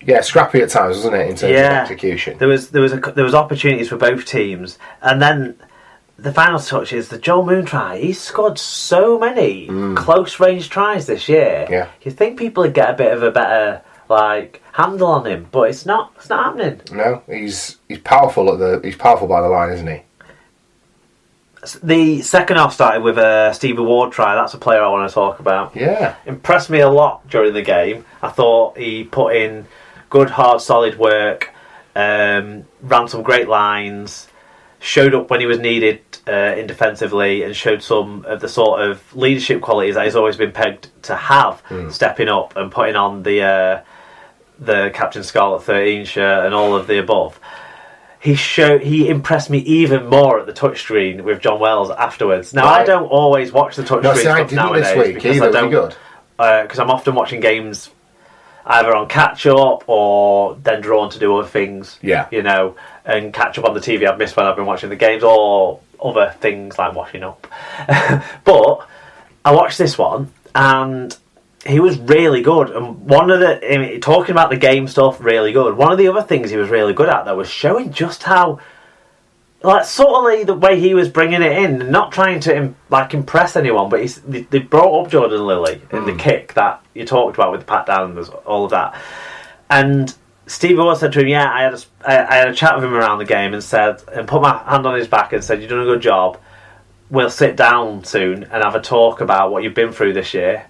Yeah, scrappy at times, wasn't it, in terms of execution? There was opportunities for both teams, and then the final touch is the Joel Moon try. He's scored so many close range tries this year. Yeah, you think people would get a bit of a better handle on him, but it's not happening. No, he's powerful he's powerful by the line, isn't he? The second half started with a Stevie Ward try. That's a player I want to talk about. Yeah, impressed me a lot during the game. I thought he put in good, hard, solid work, ran some great lines, showed up when he was needed in defensively, and showed some of the sort of leadership qualities that he's always been pegged to have, stepping up and putting on the Captain Scarlet 13 shirt and all of the above. He impressed me even more at the touchscreen with John Wells afterwards. Now, right. I don't always watch the touchscreen stuff nowadays this week because because I'm often watching games either on catch up or then drawn to do other things. Yeah, and catch up on the TV I've missed when I've been watching the games, or other things like washing up. But I watched this one and he was really good, and talking about the game stuff, really good. One of the other things he was really good at, though, was showing just how, subtly the way he was bringing it in, not trying to impress anyone, but they brought up Jordan Lilly in the kick that you talked about with the pat down and all of that. And Steve Orr said to him, "Yeah, I had a chat with him around the game and put my hand on his back and said, 'You've done a good job. We'll sit down soon and have a talk about what you've been through this year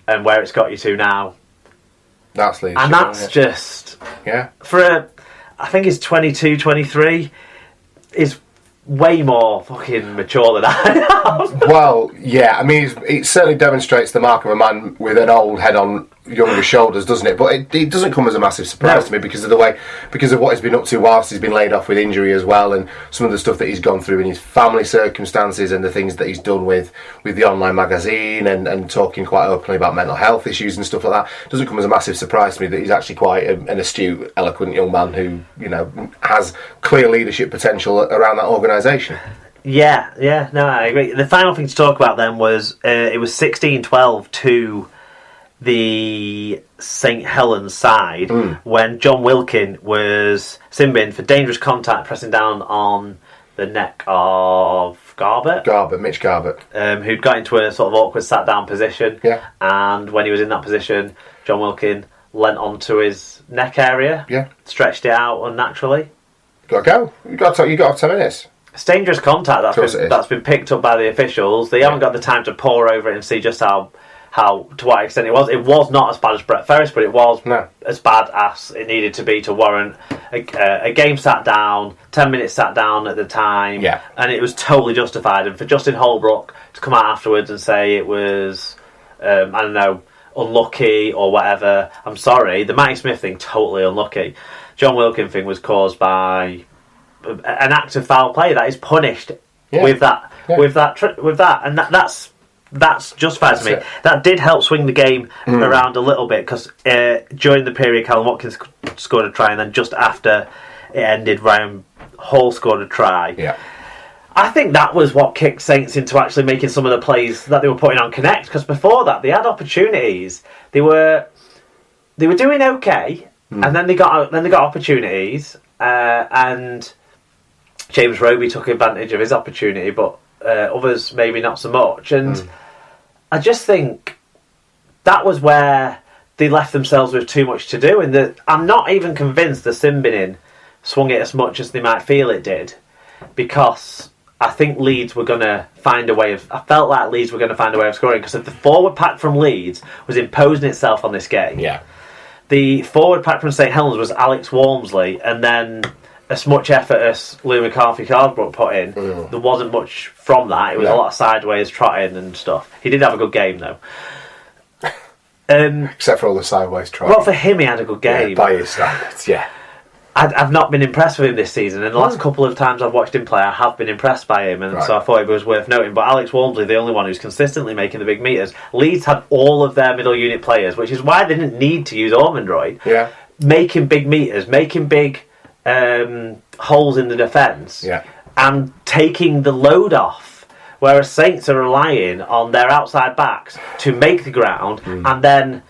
and where it's got you to now.'" That's leadership. And that's just... Yeah. I think he's 22, 23, is way more fucking mature than I am. Well, yeah, I mean, it certainly demonstrates the mark of a man with an old head on younger shoulders, doesn't it? But it doesn't come as a massive surprise to me because of what he's been up to whilst he's been laid off with injury as well, and some of the stuff that he's gone through in his family circumstances and the things that he's done with the online magazine and talking quite openly about mental health issues and stuff like that. It doesn't come as a massive surprise to me that he's actually quite an astute, eloquent young man who, has clear leadership potential around that organisation. Yeah, no, I agree. The final thing to talk about then was it was 16-12 to the St Helens side when John Wilkin was sin-binned for dangerous contact, pressing down on the neck of Mitch Garbett, who'd got into a sort of awkward sat-down position. Yeah. And when he was in that position, John Wilkin leant onto his neck area, stretched it out unnaturally. Got to go. You got 10 minutes. It's dangerous contact that's been picked up by the officials. They haven't got the time to pore over it and see just how to what extent it was. It was not as bad as Brett Ferris, but it was as bad as it needed to be to warrant a game sat down, 10 minutes sat down at the time, and it was totally justified. And for Justin Holbrook to come out afterwards and say it was, unlucky or whatever, I'm sorry. The Matty Smith thing, totally unlucky. John Wilkin thing was caused by an act of foul play that is punished with that, and that's justified to me. That did help swing the game around a little bit because during the period Callum Watkins scored a try, and then just after it ended, Ryan Hall scored a try. Yeah, I think that was what kicked Saints into actually making some of the plays that they were putting on Connect, because before that they had opportunities. They were doing okay, and then they got opportunities, and James Roby took advantage of his opportunity, but others maybe not so much. And I just think that was where they left themselves with too much to do. And I'm not even convinced the sin-binning swung it as much as they might feel it did, because I think Leeds were going to find a way of... I felt like Leeds were going to find a way of scoring, because if the forward pack from Leeds was imposing itself on this game, the forward pack from St Helens was Alex Walmsley, and then as much effort as Lou McCarthy-Cardbrook put in, there wasn't much from that. It was a lot of sideways trotting and stuff. He did have a good game, though. Except for all the sideways trotting. Well, for him, he had a good game. Yeah, by his standards, I've not been impressed with him this season, and the last couple of times I've watched him play, I have been impressed by him, and so I thought it was worth noting. But Alex Walmsley, the only one who's consistently making the big meters. Leeds had all of their middle unit players, which is why they didn't need to use Ormondroyd. Making big meters, making big holes in the defence, and taking the load off, whereas Saints are relying on their outside backs to make the ground and then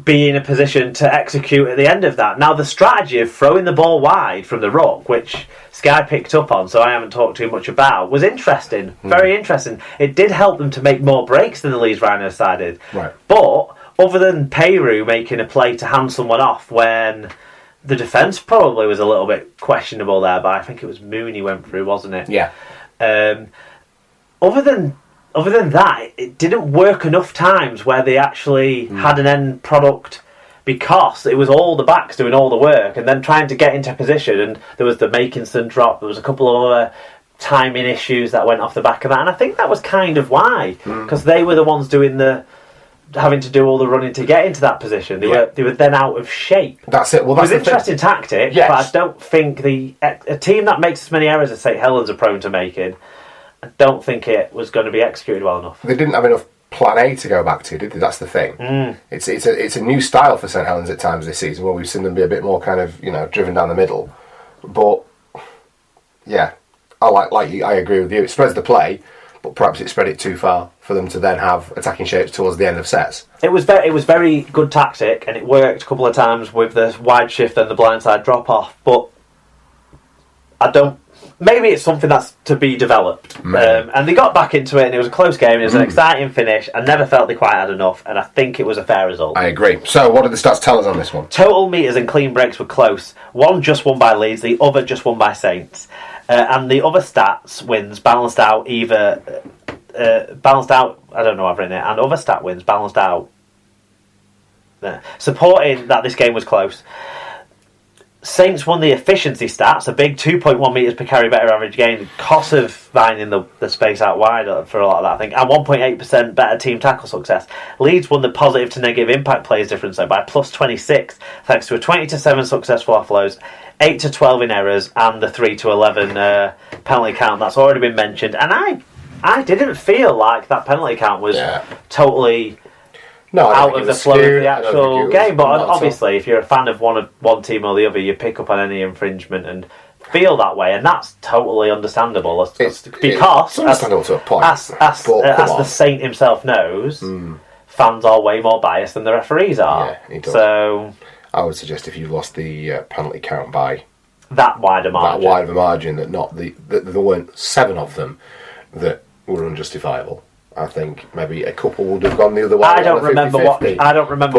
be in a position to execute at the end of that. Now, the strategy of throwing the ball wide from the ruck, which Sky picked up on, so I haven't talked too much about, was interesting. Very interesting. It did help them to make more breaks than the Leeds Rhinos side did. Right. But other than Peru making a play to hand someone off when the defence probably was a little bit questionable there, but I think it was Mooney went through, wasn't it? Yeah. Other than that, it didn't work enough times where they actually had an end product, because it was all the backs doing all the work and then trying to get into position. And there was the Makinson drop. There was a couple of other timing issues that went off the back of that. And I think that was kind of why, because they were the ones having to do all the running to get into that position. They were then out of shape. That's it. Well, it was an interesting tactic, yes. But I don't think a team that makes as many errors as St Helens are prone to making, I don't think it was going to be executed well enough. They didn't have enough plan A to go back to, did they? That's the thing. It's a new style for St Helens at times this season, where we've seen them be a bit more kind of, driven down the middle. But yeah, I agree with you. It spreads the play, but perhaps it spread it too far for them to then have attacking shapes towards the end of sets. It was very good tactic, and it worked a couple of times with the wide shift and the blindside drop off. But maybe it's something that's to be developed. And they got back into it, and it was a close game. It was an exciting finish. I never felt they quite had enough, and I think it was a fair result. I agree. So what did the stats tell us on this one? Total metres and clean breaks were close. One just won by Leeds, the other just won by Saints. And the other stats wins balanced out I don't know, I've written it, and other stat wins balanced out. Supporting that this game was close. Saints won the efficiency stats, a big 2.1 metres per carry better average gain, cost of finding the space out wide for a lot of that, I think, and 1.8% better team tackle success. Leeds won the positive to negative impact plays difference though by plus 26, thanks to a 20-7 successful offloads, 8-12 in errors, and the 3-11 penalty count that's already been mentioned. And I didn't feel like that penalty count was totally out of the flow of the actual game. But obviously, if you're a fan of one team or the other, you pick up on any infringement and feel that way, and that's totally understandable. It's understandable to a point. As the Saint himself knows, fans are way more biased than the referees are. Yeah, he does. So I would suggest if you lost the penalty count by that wide of a margin, that there weren't 7 of them that were unjustifiable. I think maybe a couple would have gone the other way. I don't remember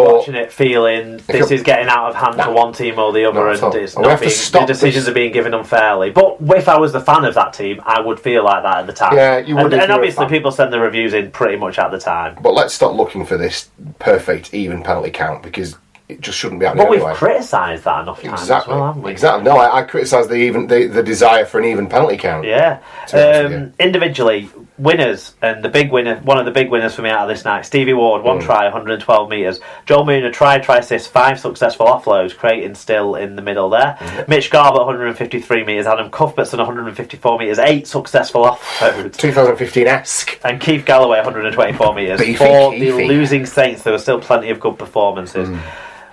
watching it feeling this is getting out of hand to one team or the other, and it's not being, the decisions are being given unfairly. But if I was the fan of that team, I would feel like that at the time. Yeah, you would. And obviously, people send the reviews in pretty much at the time. But let's stop looking for this perfect even penalty count, because it just shouldn't be happening anyway. But we've criticised that enough times as well, haven't we? Exactly. No, I criticised the desire for an even penalty count. Yeah. Individually, winners, and one of the big winners for me out of this night, Stevie Ward, 1 try, 112 metres. Joel Moon, a try assist, 5 successful offloads, Creighton still in the middle there. Mitch Garbutt, 153 metres. Adam Cuthbertson, 154 metres, 8 successful offloads. 2015-esque. And Keith Galloway, 124 metres. For the losing Saints, there were still plenty of good performances.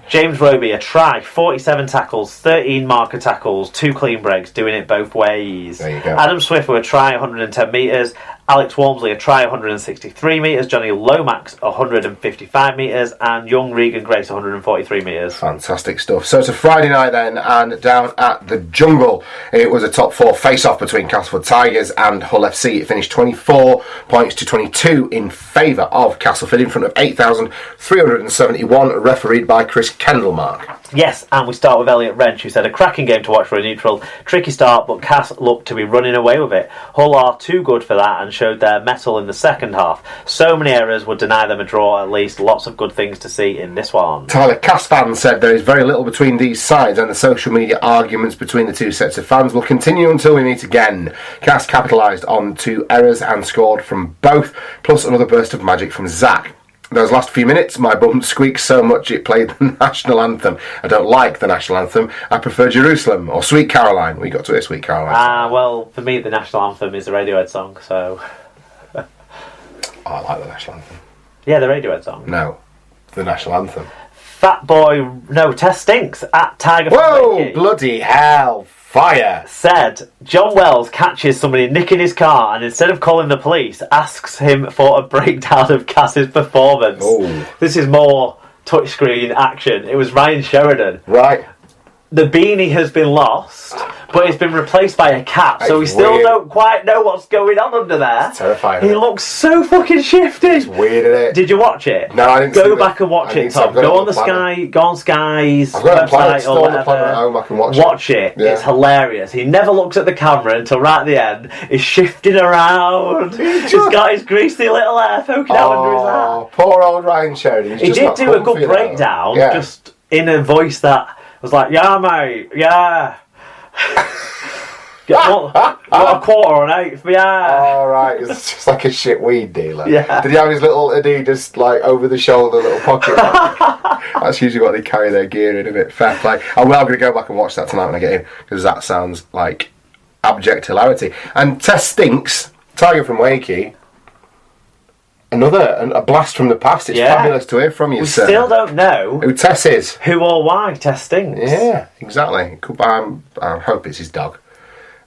James Roby, a try, 47 tackles, 13 marker tackles, 2 clean breaks, doing it both ways. There you go. Adam Swift with a try, 110 metres. Alex Walmsley, a try, 163 metres. Johnny Lomax, 155 metres. And young Regan Grace, 143 metres. Fantastic stuff. So it's a Friday night then, and down at the Jungle, it was a top 4 face-off between Castleford Tigers and Hull FC. It finished 24 points to 22 in favour of Castleford, in front of 8,371, refereed by Chris Kendallmark. Yes, and we start with Elliot Wrench, who said a cracking game to watch for a neutral. Tricky start, but Cass looked to be running away with it. Hull are too good for that and showed their mettle in the second half. So many errors would deny them a draw, at least. Lots of good things to see in this one. Tyler Cass fan said there is very little between these sides, and the social media arguments between the two sets of fans will continue until we meet again. Cass capitalised on 2 errors and scored from both, plus another burst of magic from Zach. Those last few minutes, my bum squeaked so much it played the national anthem. I don't like the national anthem. I prefer Jerusalem or Sweet Caroline. We got to hear Sweet Caroline. Well, for me, the national anthem is the Radiohead song, so... I like the national anthem. Yeah, the Radiohead song. No, the national anthem. Fat Boy... No, Tess Stinks at Tiger... Whoa, bloody hell. Fire! Said, John Wells catches somebody nicking his car and instead of calling the police, asks him for a breakdown of Cass's performance. Oh. This is more touchscreen action. It was Ryan Sheridan. Right. The beanie has been lost, but it's been replaced by a cap, so we still don't quite know what's going on under there. It's terrifying. He looks so fucking shifty. It's weird, isn't it? Did you watch it? No, I didn't. Go back and watch it, Tom. Go on Sky's website or whatever. At home. I can watch it. Yeah. It's hilarious. He never looks at the camera until right at the end. He's shifting around. He's got his greasy little hair poking out under his hat. Poor old Ryan Sheridan. He did do a good breakdown, just in a voice that was like, "Yeah, mate, yeah." What a quarter on eighth, yeah. All right, it's just like a shit weed dealer. Yeah. Did he have his little Adidas like over the shoulder little pocket? That's usually what they carry their gear in, isn't it? Fair play. I'm going to go back and watch that tonight when I get in, because that sounds like abject hilarity. And Tess Stinks, Tiger from Wakey. A blast from the past. It's fabulous to hear from you, sir. We still don't know who Tess is. Who or why Tess Stinks. Yeah, exactly. I hope it's his dog.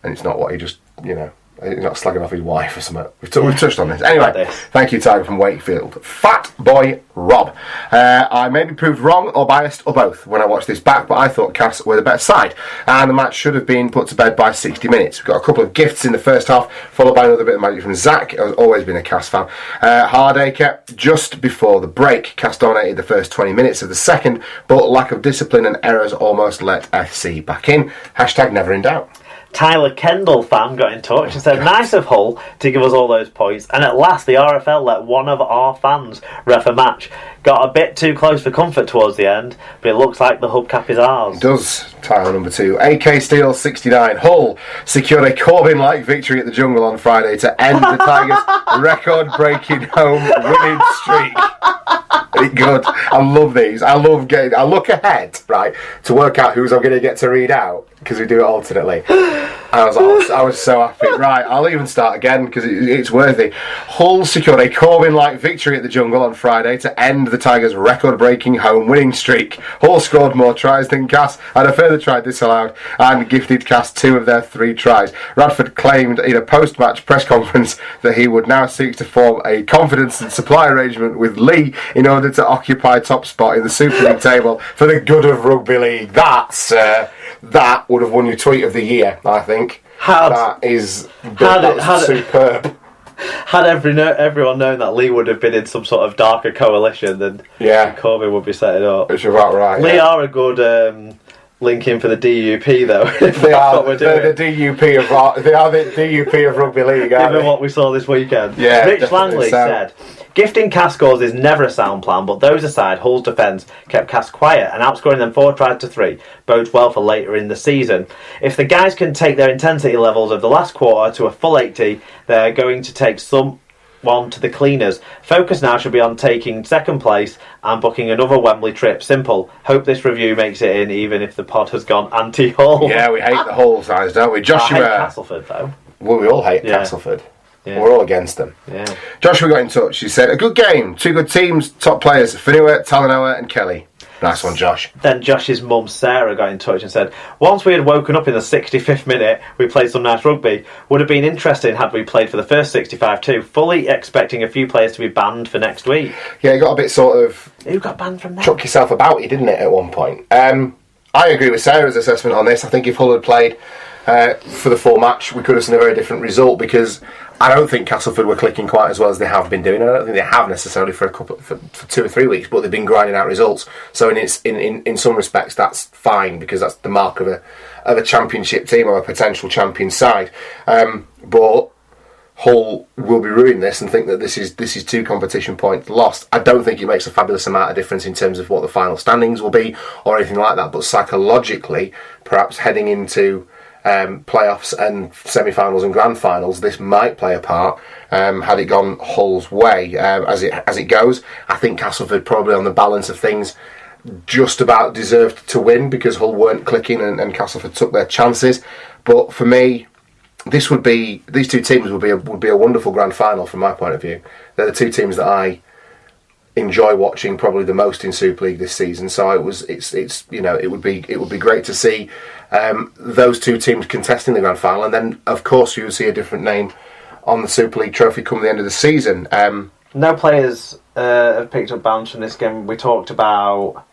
And it's not what he just, he's not slagging off his wife or something. We've touched on this. Anyway, thank you, Tiger from Wakefield. Fat Boy Rob. I may be proved wrong or biased or both when I watched this back, but I thought Cass were the better side. And the match should have been put to bed by 60 minutes. We've got a couple of gifts in the first half, followed by another bit of magic from Zach. I've always been a Cass fan. Hardacre, just before the break, Cass dominated the first 20 minutes of the second, but lack of discipline and errors almost let FC back in. # never in doubt. Tyler Kendall fan got in touch and said, "Nice of Hull to give us all those points, and at last the RFL let one of our fans ref a match. Got a bit too close for comfort towards the end, but it looks like the hubcap is ours." It does, Tyler number 2. AK Steel 69. Hull secured a Corbyn-like victory at the Jungle on Friday to end the Tigers' record-breaking home winning streak. Very good. I love these. I look ahead, right, to work out who's I'm going to get to read out, because we do it alternately. And I was so happy. Right, I'll even start again because it's worthy. Hull secured a Corbyn-like victory at the Jungle on Friday to end the Tigers' record-breaking home winning streak. Hull scored more tries than Cass, had a further try disallowed, and gifted Cass 2 of their 3 tries. Radford claimed in a post-match press conference that he would now seek to form a confidence and supply arrangement with Lee in order to occupy top spot in the Super League table for the good of rugby league. That would have won you Tweet of the Year, I think. That is superb. Had everyone known that Lee would have been in some sort of darker coalition, then Corbyn would be setting up. Which is about right. Lee are a good link in for the DUP though. They are the DUP of rugby league. Given what we saw this weekend. Yeah, Rich Langley said, "Gifting Cass scores is never a sound plan, but those aside, Hull's defence kept Cass quiet and outscoring them 4 tries to 3 bodes well for later in the season. If the guys can take their intensity levels of the last quarter to a full 80, they're going to take someone to the cleaners. Focus now should be on taking second place and booking another Wembley trip. Simple. Hope this review makes it in, even if the pod has gone anti-Hull." Yeah, we hate the Hull sides, don't we? Joshua. I hate Castleford though. Well, we all hate Castleford. Yeah. We're all against them. Yeah. Joshua got in touch. He said, "A good game, 2 good teams, top players, Fanua, Talanoa and Kelly." Nice one, Josh. Then Josh's mum, Sarah, got in touch and said, "Once we had woken up in the 65th minute, we played some nice rugby. Would have been interesting had we played for the first 65 too. Fully expecting a few players to be banned for next week." Yeah, it got a bit sort of... Who got banned from that? Chuck yourself about it, didn't it, at one point? I agree with Sarah's assessment on this. I think if Hull had played for the full match, we could have seen a very different result, because I don't think Castleford were clicking quite as well as they have been doing. I don't think they have necessarily for 2 or 3 weeks, but they've been grinding out results. So in some respects, that's fine, because that's the mark of a championship team or a potential champion side. But Hull will be ruining this and think that this is 2 competition points lost. I don't think it makes a fabulous amount of difference in terms of what the final standings will be or anything like that. But psychologically, perhaps heading into playoffs and semi-finals and grand finals, this might play a part. Had it gone Hull's way, as it goes, I think Castleford probably on the balance of things just about deserved to win, because Hull weren't clicking and Castleford took their chances. But for me, these 2 teams would be a wonderful grand final from my point of view. They're the 2 teams that I enjoy watching probably the most in Super League this season. So it would be great to see those 2 teams contesting the grand final, and then of course you would see a different name on the Super League trophy come the end of the season. No players have picked up bounce from this game. We talked about